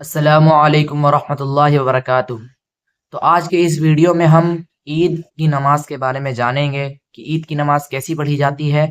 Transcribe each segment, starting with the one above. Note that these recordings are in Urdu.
السلام علیکم ورحمۃ اللہ وبرکاتہ۔ تو آج کے اس ویڈیو میں ہم عید کی نماز کے بارے میں جانیں گے کہ عید کی نماز کیسی پڑھی جاتی ہے۔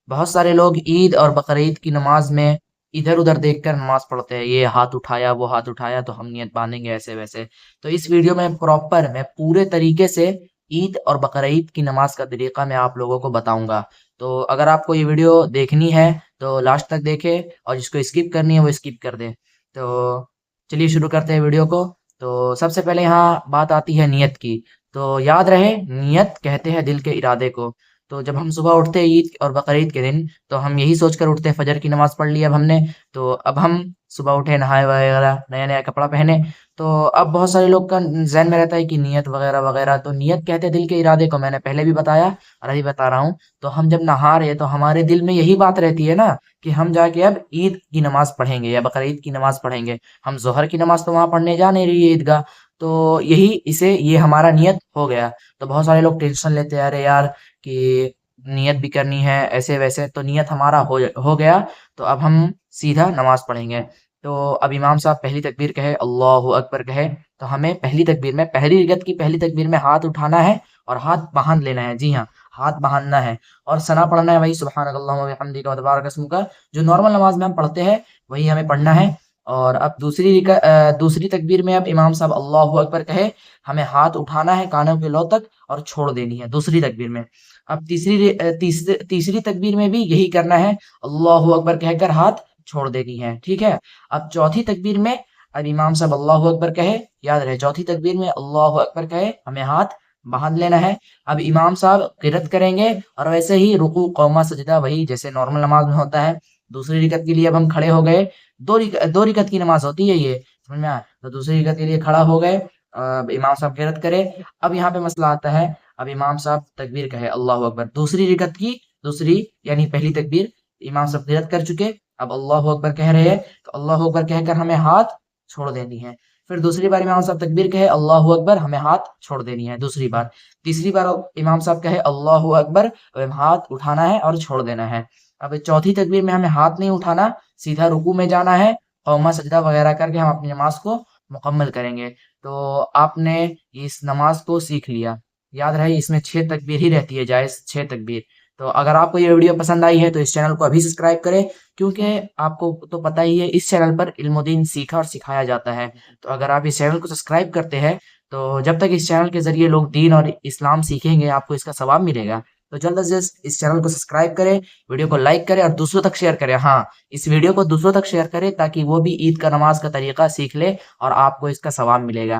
بہت سارے لوگ عید اور بقرعید کی نماز میں ادھر ادھر دیکھ کر نماز پڑھتے ہیں، یہ ہاتھ اٹھایا وہ ہاتھ اٹھایا تو ہم نیت باندھیں گے ایسے ویسے۔ تو اس ویڈیو میں میں پورے طریقے سے عید اور بقرعید کی نماز کا طریقہ میں آپ لوگوں کو بتاؤں گا۔ تو اگر آپ کو یہ ویڈیو دیکھنی ہے تو لاسٹ تک دیکھیں، اور جس کو اسکپ کرنی ہے وہ اسکپ کر دیں۔ تو چلیے شروع کرتے ہیں ویڈیو کو۔ تو سب سے پہلے یہاں بات آتی ہے نیت کی۔ تو یاد رہے، نیت کہتے ہیں دل کے ارادے کو۔ تو جب ہم صبح اٹھتے ہیں عید اور بقرعید کے دن، تو ہم یہی سوچ کر اٹھتے ہیں، فجر کی نماز پڑھ لی اب ہم نے، تو اب ہم صبح اٹھے، نہائے وغیرہ، نیا نیا کپڑا پہنے، تو اب بہت سارے لوگ کا ذہن میں رہتا ہے کہ نیت وغیرہ وغیرہ۔ تو نیت کہتے ہیں دل کے ارادے کو، میں نے پہلے بھی بتایا اور ابھی بتا رہا ہوں۔ تو ہم جب نہا رہے تو ہمارے دل میں یہی بات رہتی ہے نا کہ ہم جا کے اب عید کی نماز پڑھیں گے یا بقرعید کی نماز پڑھیں گے۔ ہم ظہر کی نماز تو وہاں پڑھنے جا نہیں رہی ہے عیدگاہ، تو یہ ہمارا نیت ہو گیا۔ تو بہت سارے لوگ ٹینشن لیتے ہیں، ارے یار کہ نیت بھی کرنی ہے ایسے ویسے، تو نیت ہمارا ہو گیا۔ تو اب ہم سیدھا نماز پڑھیں گے۔ تو اب امام صاحب پہلی تکبیر کہے، اللہ اکبر کہے، تو ہمیں پہلی تکبیر میں، پہلی رکعت کی پہلی تکبیر میں ہاتھ اٹھانا ہے اور ہاتھ باندھ لینا ہے۔ جی ہاں، ہاتھ باندھنا ہے اور ثنا پڑھنا ہے، وہی سبحانک اللہم و بحمدک و تبارک اسمک کا جو نارمل نماز میں ہم پڑھتے ہیں وہی ہمیں پڑھنا ہے۔ اور اب دوسری تکبیر میں اب امام صاحب اللہ اکبر کہے، ہمیں ہاتھ اٹھانا ہے کانوں کے لو تک اور چھوڑ دینی ہے دوسری تکبیر میں۔ اب تیسری تکبیر میں بھی یہی کرنا ہے، اللہ اکبر کہہ کر ہاتھ چھوڑ دینی ہے، ٹھیک ہے۔ اب چوتھی تکبیر میں اب امام صاحب اللہ اکبر کہے، یاد رہے چوتھی تکبیر میں اللہ اکبر کہے، ہمیں ہاتھ باندھ لینا ہے۔ اب امام صاحب قرات کریں گے اور ویسے ہی رکوع قومہ سجدہ وہی جیسے نارمل نماز میں ہوتا ہے۔ دوسری رکعت کے لیے اب ہم کھڑے ہو گئے، دو رکعت کی نماز ہوتی ہے یہ، سمجھ میں آیا؟ تو دوسری رکعت کے لیے کھڑا ہو گئے، اب امام صاحب قرات کرے۔ اب یہاں پہ مسئلہ آتا ہے، اب امام صاحب تکبیر کہے اللہ اکبر، دوسری رکعت کی دوسری یعنی پہلی تکبیر، امام صاحب قرات کر چکے، اب اللہ اکبر کہہ رہے ہیں، تو اللہ اکبر کہہ کر ہمیں ہاتھ چھوڑ دینی ہے۔ پھر دوسری بار امام صاحب تکبیر کہے اللہ اکبر، ہمیں ہاتھ چھوڑ دینی ہے دوسری بار۔ تیسری بار امام صاحب کہے اللہ اکبر، ہاتھ اٹھانا ہے اور چھوڑ دینا ہے۔ اب چوتھی تکبیر میں ہمیں ہاتھ نہیں اٹھانا، سیدھا رکوع میں جانا ہے، قومہ سجدہ وغیرہ کر کے ہم اپنی نماز کو مکمل کریں گے۔ تو آپ نے اس نماز کو سیکھ لیا۔ یاد رہے اس میں 6 تکبیر ہی رہتی ہے، جائز 6 تکبیر۔ تو اگر آپ کو یہ ویڈیو پسند آئی ہے تو اس چینل کو ابھی سبسکرائب کریں، کیونکہ آپ کو تو پتہ ہی ہے اس چینل پر علم و دین سیکھا اور سکھایا جاتا ہے۔ تو اگر آپ اس چینل کو سبسکرائب کرتے ہیں تو جب تک اس چینل کے ذریعے لوگ دین اور اسلام سیکھیں گے آپ کو اس کا ثواب ملے گا۔ تو جلد از جلد اس چینل کو سبسکرائب کریں، ویڈیو کو لائک کریں اور دوسروں تک شیئر کریں۔ ہاں، اس ویڈیو کو دوسروں تک شیئر کریں تاکہ وہ بھی عید کا نماز کا طریقہ سیکھ لے اور آپ کو اس کا ثواب ملے گا۔